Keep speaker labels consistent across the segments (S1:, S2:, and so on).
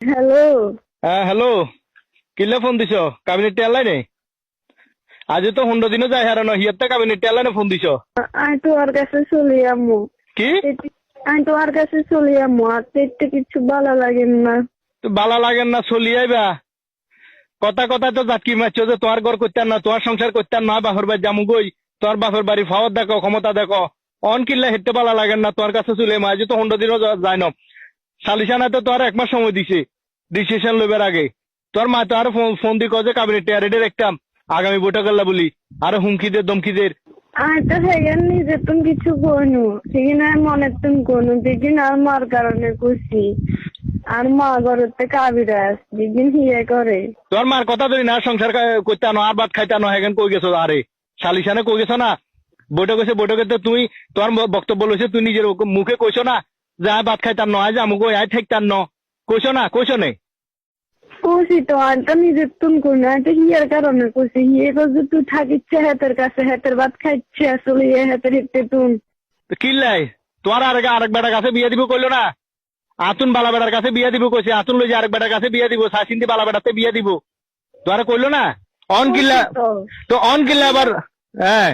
S1: Hello.
S2: হ্যাঁ hello, কিল্লে phone দিছ? Cabinet টেয়ারলাইনে আজ তো 15 দিনও যায় হারানো হিয়াতে কাবিনেট টেয়ারলাইনে ফোন দিছ
S1: আমি তোমার কাছে চলে যাবো।
S2: কি?
S1: আমি তোমার কাছে চলে যাবো, আর দেখতে কিছু ভালো লাগে না।
S2: তো বালা লাগেন না চলি আইবা? কথা কথা তো জাতকি মারছো যে তোমার ঘর করতে না, তোমার সংসার করতে না, বাপের বাড়ি জামু গই, তোমার বাপের বাড়ি ফাওয়ার দেখো, ক্ষমতা দেখো, অন কিল্লা হেঁটে বালা লাগেন না তোমার কাছে চলে আজ তো 15 দিনও যায় না। সালিশানা তো তোমার 1 মাস সময় দিছে ডিসিশন লইবার আগে। তোর মা তো আর ফোন দি কয়ে কাবিনেট টেয়ারেডে রাখতাম আগামী বৈঠক করলা বলি, আর হুমকিদের দমকিদের।
S1: আমি তো সেখানে নিজে তুমি কিছু কইনু, সেখানে মনে তুমি কোনো দিদিন আর মার কারণে খুশি। আর মা ঘরের থেকে আবিরা দিদিন হিয়ে করে।
S2: তোর মার কথা ধরি না, সংসার করতে আনো আর ভাত খাইতে আনো, হেগেন কই গেছো? আরে সালিশানে কই গেছো না? বৈঠক হয়েছে, বৈঠকে তো তুই তোর বক্তব্য লইছে, তুই নিজের মুখে কইছো না যে আয় ভাত খাইতাম ন, আয় যামু গই, আয় ঠেকতাম ন, কইছো না? কইছো নে?
S1: খুশি তো আর তো নিজে তুমি কোনো একটা হিয়ার কারণে খুশি। হিয়ে করছে তুই থাকিচ্ছে হাতের কাছে, হাতের ভাত খাইছে আসলে হাতের হিতে তুমি।
S2: কিল্লাই তোমার আরেক বেটার কাছে বিয়ে দিব কইলো না? আতুন বালা বেটার কাছে বিয়ে দিব কইছে, আতুন লই যে আরেক বেটার কাছে বিয়ে দিব, সাসিন্দি বালা বেটাতে বিয়ে দিব, তোরা কইলো না? অন কিল্লা তো অন কিল্লা আবার। হ্যাঁ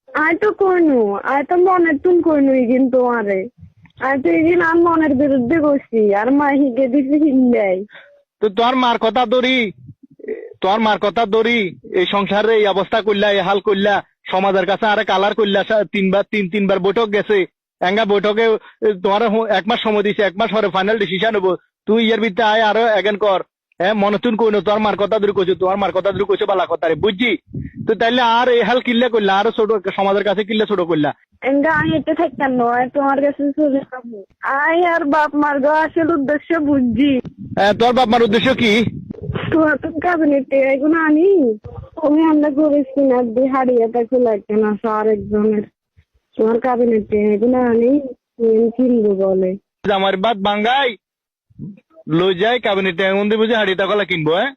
S1: আয় তো কইনু, আয় তো মনে তুমি কইনু কিন্তু আরে আয় তো এদিন আর মনের বিরুদ্ধে করছি, আর মা হিগে দিছে হিল্লাই।
S2: তো তোর মার কথা ধরি, তোর মার কথা ধরি এই সংসারে এই অবস্থা করলা, এই হাল করলা, সমাজের কাছে আরে কালার করলা, তিনবার বৈঠক গেছে, এঙ্গা বৈঠকে তোমার 1 মাস সময় দিছে, 1 মাস পরে ফাইনাল ডিসিশন হবো, তুই এর ভিতরে আয় আরো এগেন কর। হ্যাঁ মনে তুন কইনো তোর মার কথা ধরে কইছো, তোমার মার কথা ধরে কইছো বালা কথা রে, বুঝছি? তো তাইলে আর এই হাল কিল্লা করলা, আরো ছোট সমাজের কাছে কিল্লা ছোট করলা।
S1: এঙ্গা আমি এতে থাকতাম নয়, তোমার কাছে চলে যাবো। আয় আর বাপ মার গো আসল উদ্দেশ্য বুঝছি।
S2: হ্যাঁ তোর বাপ মার উদ্দেশ্য কি?
S1: তোমার তো কাবিনেটে এগুলো আনি, তুমি আমরা করেছি না দিয়ে হারিয়ে তাকে লাগছে না স্যার একজনের। তোমার কাবিনেটে এগুলো আনি কিনবো বলে।
S2: আমার বাদ বাঙ্গাই লই যাই কাবিনেটে এমন দিব যে হাড়ি টাকা কিনবো। হ্যাঁ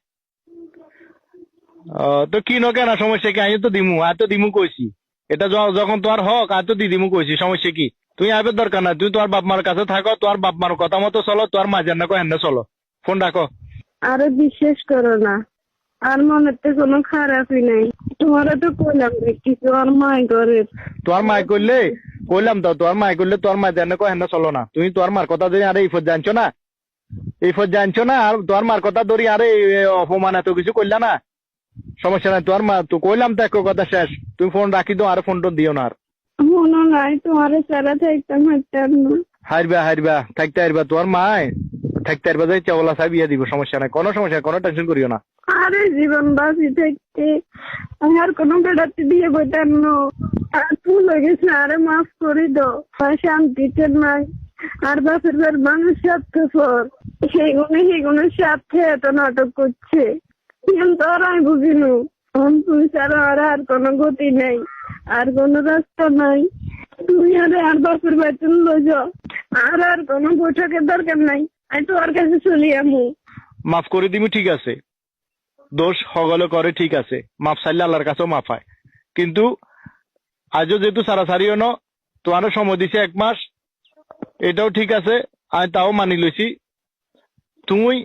S2: তো কিনো কেন, সমস্যা কি? আমি তো দিমু, আর তো দিমু কইছি, এটা যখন তোমার হক আর তো দিদিমু কইছি, সমস্যা কি? তুই আইবার দরকার না, তুই তোমার বাপ মার কাছে থাকো, তোমার বাপ মার কথা মতো চলো, তোমার মা জান্না কো হেন চলো, ফোন রাখো।
S1: আরো বিশ্বাস করো না, আর মনের তো কোনো খারাপই নাই। তোমারও তো কইলাম যে কিছু আর মাই করে।
S2: তোমার মাই করলে কইলাম তো, তোমার মাই করলে তোমার মা জান্না কো হেন চলো না, তুমি তোমার মার কথা ধরে আরে ইফত জানছো না, ইফত জানছো না, আর তোমার মার কথা ধরি আরে অপমান এত কিছু করলা না, সমস্যা নাই, তোমার মা তো কইলাম তো এক কথা শেষ, তুমি ফোন রাখি দাও, আর ফোন টোন দিও না আর।
S1: মনে নাই তোমার সারা থাকতাম হাঁটতাম না।
S2: হারবা হারবা থাকতে হারবা, তোমার মায় থাকতে হারবা, যাই চাওলা সাহেব বিয়ে দিব, সমস্যা নাই, কোনো সমস্যা নাই, কোনো টেনশন করিও না।
S1: আরে জীবন বাঁচি থাকতে আমি আর কোনো বেড়াতে দিয়ে বইতাম না। আর ভুল হয়ে গেছে, আরে মাফ করে দাও। শান্তিতে নাই, আর বাপের বাড়ির মানুষ স্বার্থপর, সেইগুলো স্বার্থে এত নাটক করছে। কিন্তু আর আমি বুঝিনু তুই ছাড়া আর কোনো গতি নেই, আর কোনো রাস্তা নাই। তুমি আর বাপের বাড়িতে লই যাও, আর কোনো বৈঠকের দরকার নাই। আমি তোর কাছে চলি আমু।
S2: মাফ করে দিবি, ঠিক আছে, দোষ হগলে করে, ঠিক আছে, মাফ চাইলে আল্লাহর কাছেও মাফ হয়, কিন্তু আজও যেহেতু সারাসারিও ন, তোমারও সময় দিছে 1 মাস, এটাও ঠিক আছে, আমি তাও মানি লইছি। তুমি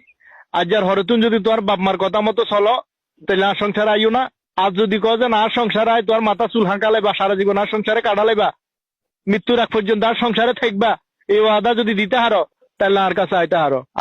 S2: আজ আর হরতুন যদি তোমার বাপ মার কথা মতো চলো, তাহলে আর সংসার আইও না। আজ যদি কো যে না সংসার আয়, তোমার মাথা চুল হাঁকালাইবা, সারা জীবন আর সংসারে কাটালাইবা, মৃত্যুর আগ পর্যন্ত আর সংসারে থাকবা, এই ওয়াদা যদি দিতে হারো, তাহলে আর কাছে আইতে হারো।